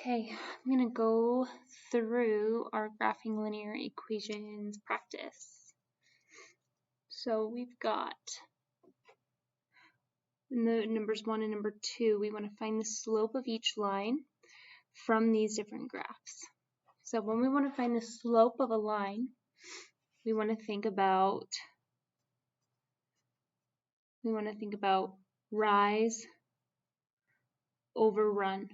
Okay, I'm going to go through our graphing linear equations practice. So we've got the numbers 1 and number 2. We want to find the slope of each line from these different graphs. So when we want to find the slope of a line, we want to think about rise over run.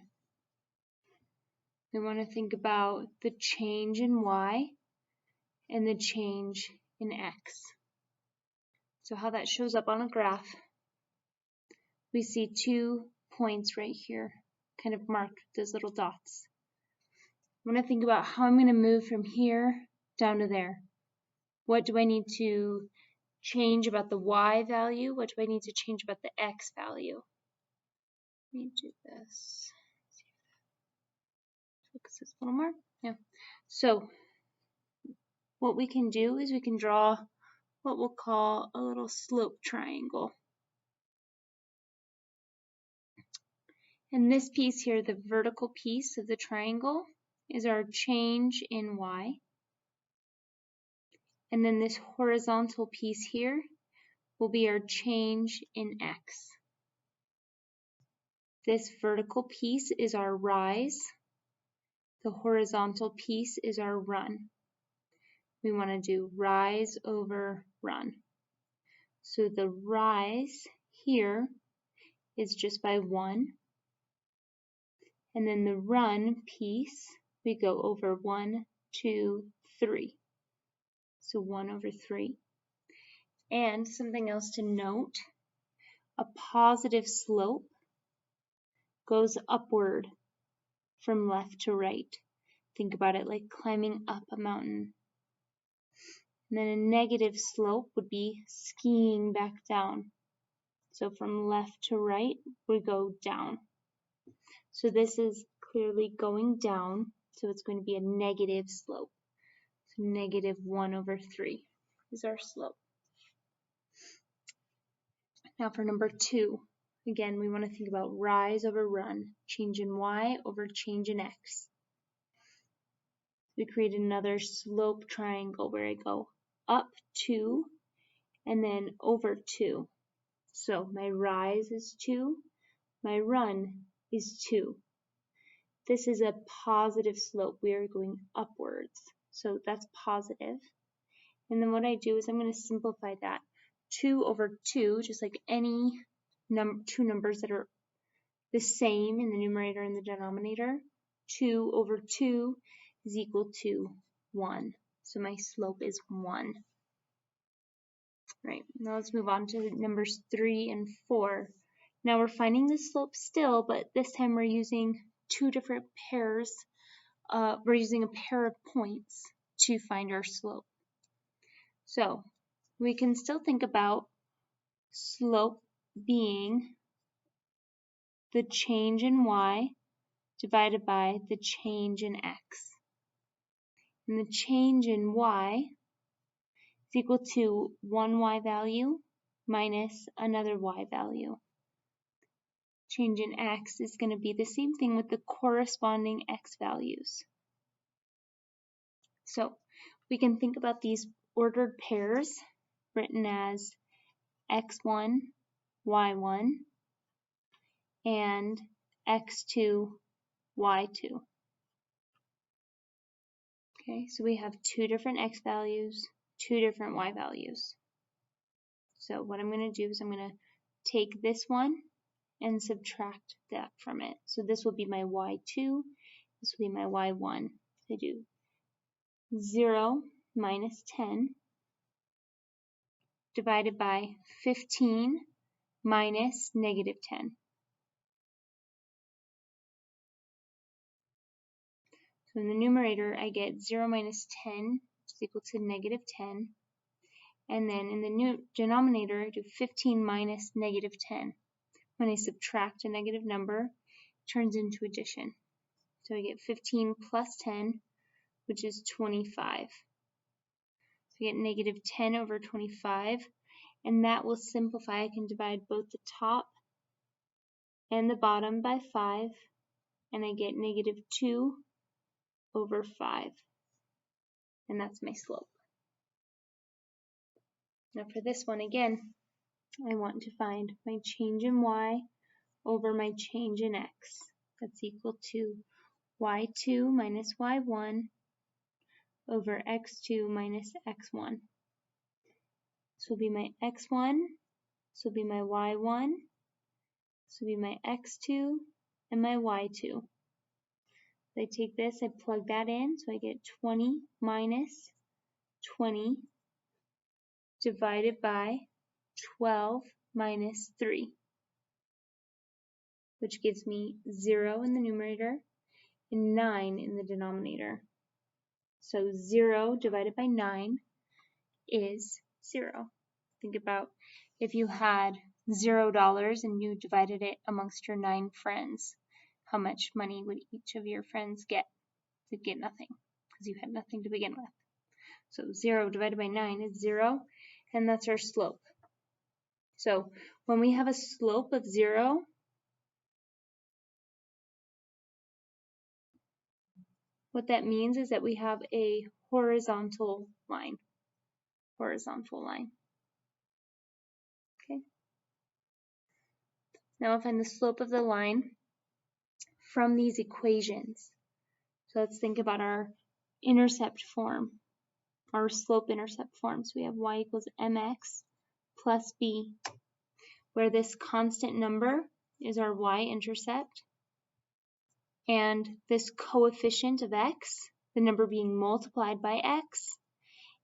We want to think about the change in y and the change in x. So how that shows up on a graph, we see 2 points right here, kind of marked with those little dots. I'm going to think about how I'm going to move from here down to there. What do I need to change about the y value? What do I need to change about the x value? Let me do this. Focus this a little more. Yeah. So what we can do is we can draw what we'll call a little slope triangle. And this piece here, the vertical piece of the triangle, is our change in y. And then this horizontal piece here will be our change in x. This vertical piece is our rise. The horizontal piece is our run. We want to do rise over run. So the rise here is just by 1. And then the run piece, we go over 1, 2, 3. So 1 over 3. And something else to note, a positive slope goes upward from left to right. Think about it like climbing up a mountain. And then a negative slope would be skiing back down. So from left to right, we go down. So this is clearly going down, so it's going to be a negative slope. So negative 1 over 3 is our slope. Now for number 2, again, we want to think about rise over run, change in y over change in x. We create another slope triangle where I go up 2 and then over 2. So my rise is 2, my run is 2. This is a positive slope. We are going upwards. So that's positive. And then what I do is I'm going to simplify that. 2 over 2, just like any two numbers that are the same in the numerator and the denominator, 2 over 2 is equal to 1. So my slope is 1. Right, now let's move on to numbers 3 and 4. Now we're finding the slope still, but this time we're using two different pairs. We're using a pair of points to find our slope. So we can still think about slope being the change in y divided by the change in x. And the change in y is equal to one y value minus another y value. Change in x is going to be the same thing with the corresponding x values. So we can think about these ordered pairs written as x1, y1, and x2, y2. Okay, so we have two different x values, two different y values. So what I'm going to do is I'm going to take this one and subtract that from it. So this will be my y2, this will be my y1. So I do 0 minus 10 divided by 15 minus negative 10. So in the numerator, I get 0 minus 10, which is equal to negative 10. And then in the new denominator, I do 15 minus negative 10. When I subtract a negative number, it turns into addition. So I get 15 plus 10, which is 25. So I get negative 10 over 25, and that will simplify. I can divide both the top and the bottom by 5, and I get negative 2 over 5. And that's my slope. Now for this one again, I want to find my change in y over my change in x. That's equal to y2 minus y1 over x2 minus x1. This will be my x1, this will be my y1, this will be my x2, and my y2. I take this, I plug that in, so I get 20 minus 20 divided by 12 minus 3, which gives me 0 in the numerator and 9 in the denominator. So 0 divided by 9 is 0. Think about if you had $0 and you divided it amongst your 9 friends. How much money would each of your friends get? They'd get nothing because you had nothing to begin with. So 0 divided by 9 is 0, and that's our slope. So when we have a slope of 0, what that means is that we have a horizontal line. Horizontal line. Okay. Now I'll find the slope of the line from these equations. So let's think about our intercept form, our slope-intercept form. So we have y equals mx plus b, where this constant number is our y-intercept, and this coefficient of x, the number being multiplied by x,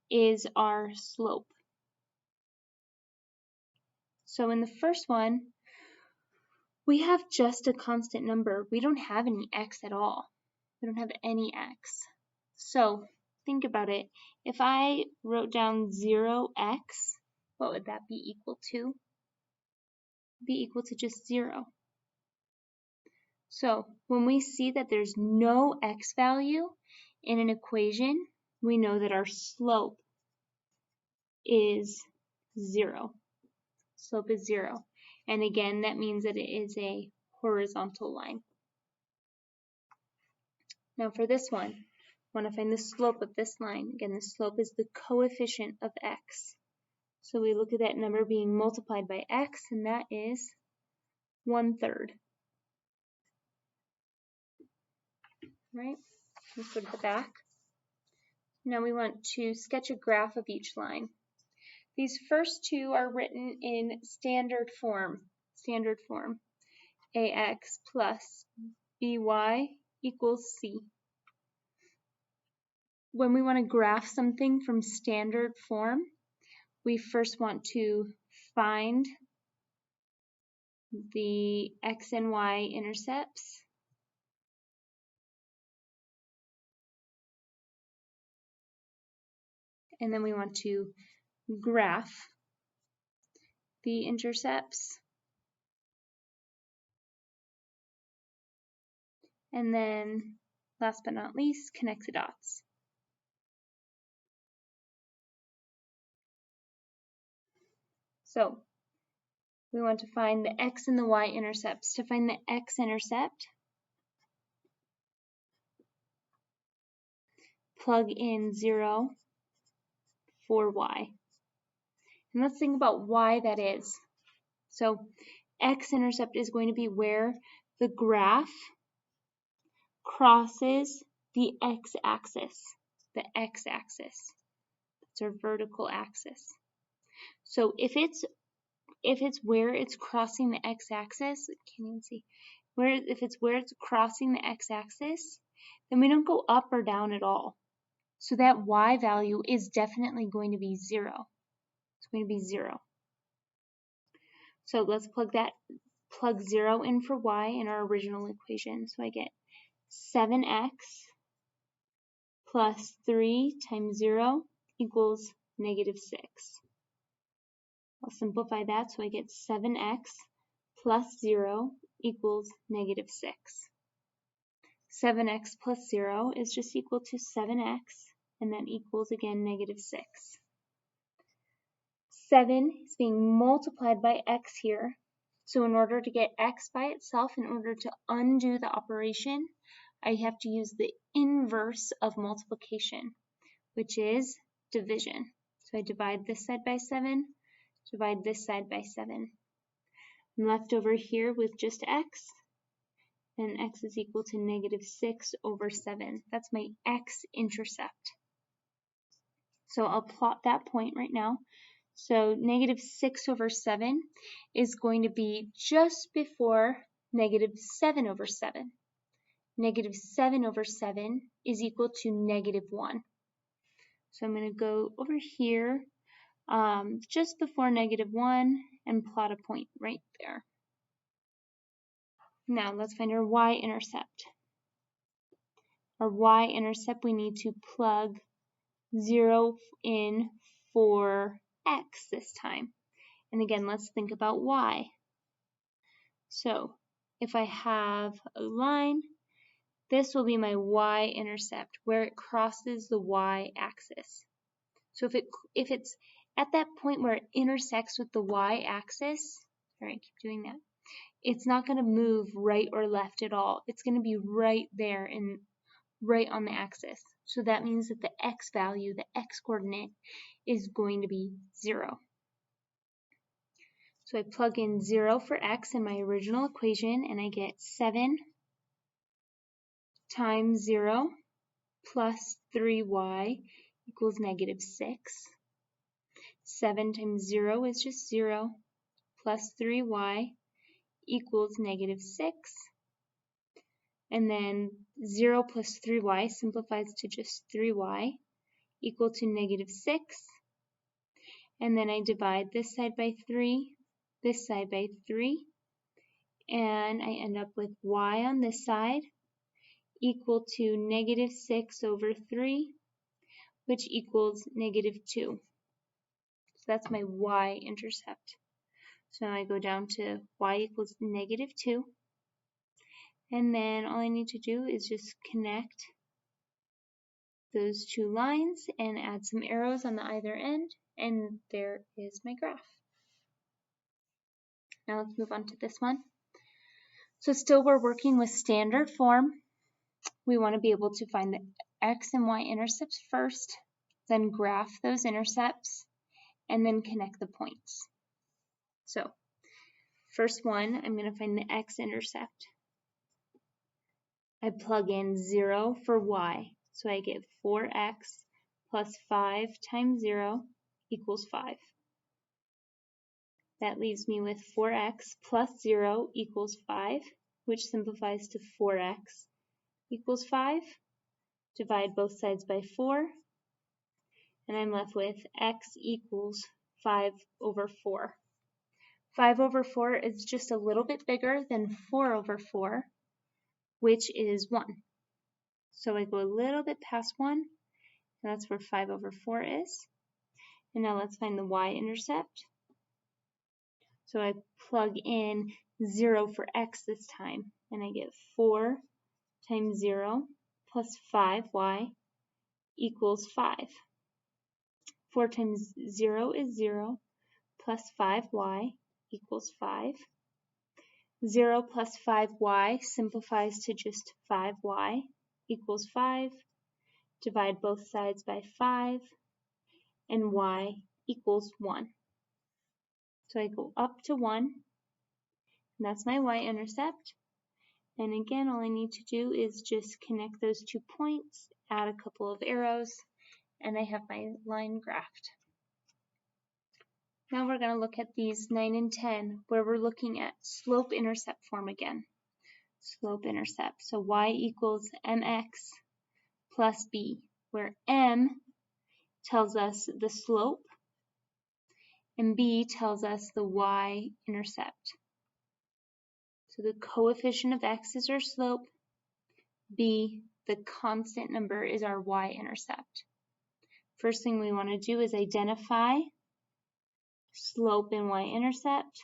is our slope. So in the first one, we have just a constant number. We don't have any x at all. We don't have any x. So think about it. If I wrote down 0x, what would that be equal to? Be equal to just 0. So when we see that there's no x value in an equation, we know that our slope is 0. Slope is 0. And again, that means that it is a horizontal line. Now for this one, I want to find the slope of this line. Again, the slope is the coefficient of x. So we look at that number being multiplied by x, and that is 1/3. Right? Let's go to the back. Now we want to sketch a graph of each line. These first two are written in standard form. Standard form. ax plus by equals c. When we want to graph something from standard form, we first want to find the x and y intercepts. And then we want to graph the intercepts. And then, last but not least, connect the dots. So, we want to find the x and the y intercepts. To find the x-intercept, plug in 0 for y. And let's think about why that is. So, x-intercept is going to be where the graph crosses the x-axis. The x-axis. It's our vertical axis. So if it's where it's crossing the x-axis, can't even see. If it's where it's crossing the x-axis, then we don't go up or down at all. So that y value is definitely going to be 0. It's going to be 0. So let's plug 0 in for y in our original equation. So I get 7x plus 3 times 0 equals negative 6. I'll simplify that, so I get 7x plus 0 equals negative 6. 7x plus 0 is just equal to 7x, and that equals, again, negative 6. 7 is being multiplied by x here, So in order to get x by itself, in order to undo the operation, I have to use the inverse of multiplication, which is division. So I divide this side by 7, divide this side by 7. I'm left over here with just x, and x is equal to negative 6 over 7. That's my x-intercept. So I'll plot that point right now. So negative 6 over 7 is going to be just before negative 7 over 7. Negative 7 over 7 is equal to negative 1. So I'm going to go over here just before negative 1 and plot a point right there. Now let's find our y-intercept. Our y-intercept, we need to plug 0 in for x this time. And again, let's think about y. So if I have a line, this will be my y-intercept, where it crosses the y-axis. So if it's at that point where it intersects with the y-axis, sorry, I keep doing that, it's not going to move right or left at all. It's going to be right there and right on the axis. So that means that the x value, the x coordinate, is going to be 0. So I plug in 0 for x in my original equation, and I get 7 times 0 plus 3y equals negative 6. 7 times 0 is just 0, plus 3y equals negative 6. And then 0 plus 3y simplifies to just 3y equal to negative 6. And then I divide this side by 3, this side by 3, and I end up with y on this side equal to negative 6 over 3, which equals negative 2. So that's my y-intercept. So now I go down to y equals negative 2. And then all I need to do is just connect those two lines and add some arrows on the either end, and there is my graph. Now let's move on to this one. So still we're working with standard form. We want to be able to find the x and y intercepts first, then graph those intercepts, and then connect the points. So first one, I'm going to find the x-intercept. I plug in 0 for y, so I get 4x plus 5 times 0 equals 5. That leaves me with 4x plus 0 equals 5, which simplifies to 4x equals 5. Divide both sides by 4, and I'm left with x equals 5 over 4. 5 over 4 is just a little bit bigger than 4 over 4, which is 1. So I go a little bit past 1, and that's where 5 over 4 is. And now let's find the y-intercept. So I plug in 0 for x this time, and I get 4 times 0 plus 5y equals 5. 4 times 0 is 0, plus 5y equals 5. 0 plus 5y simplifies to just 5y equals 5. Divide both sides by 5, and y equals 1. So I go up to 1, and that's my y-intercept. And again, all I need to do is just connect those 2 points, add a couple of arrows, and I have my line graphed. Now we're going to look at these 9 and 10, where we're looking at slope-intercept form again. Slope-intercept. So y equals mx plus b, where m tells us the slope, and b tells us the y-intercept. So the coefficient of x is our slope, b, the constant number, is our y-intercept. First thing we want to do is identify slope and y-intercept.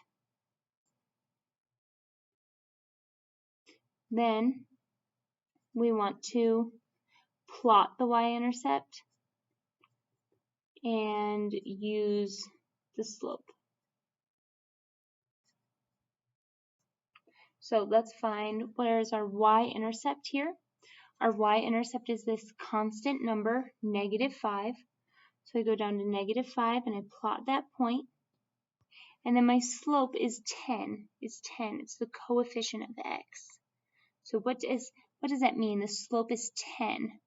Then we want to plot the y-intercept and use the slope. So let's find where is our y-intercept here. Our y-intercept is this constant number, -5. So I go down to -5 and I plot that point. And then my slope is 10. It's the coefficient of x. So what does that mean? The slope is 10.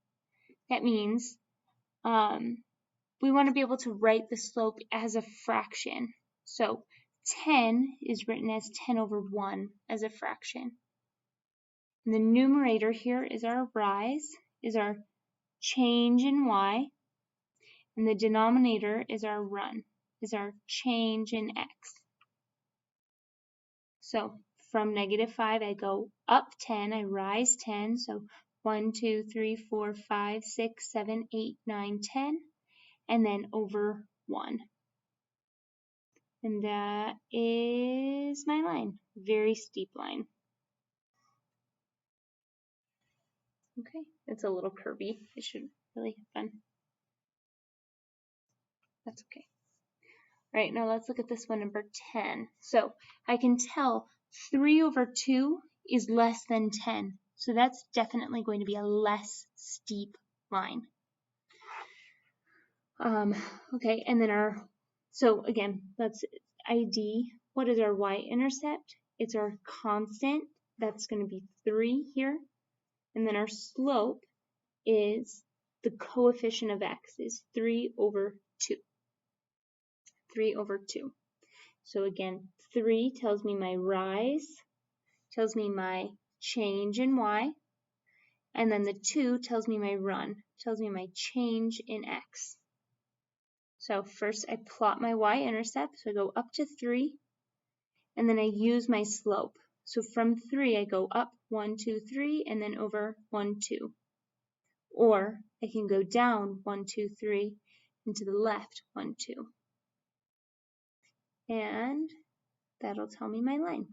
That means we want to be able to write the slope as a fraction. So 10 is written as 10 over 1 as a fraction. And the numerator here is our rise, is our change in y, and the denominator is our run, is our change in x. So from -5, I go up 10, I rise 10, so 1, 2, 3, 4, 5, 6, 7, 8, 9, 10, and then over 1. And that is my line, very steep line. Okay, it's a little curvy. It should really have fun. That's okay. All right, now let's look at this one, number 10. So I can tell 3 over 2 is less than 10. So that's definitely going to be a less steep line. Okay, and then so again, let's ID. What is our y-intercept? It's our constant. That's going to be 3 here. And then our slope is the coefficient of x is 3 over 2. 3 over 2. So again, 3 tells me my rise, tells me my change in y, and then the 2 tells me my run, tells me my change in x. So first I plot my y-intercept, so I go up to 3, and then I use my slope. So from 3 I go up 1, 2, 3, and then over 1, 2. Or I can go down 1, 2, 3, and to the left 1, 2. And that'll tell me my line.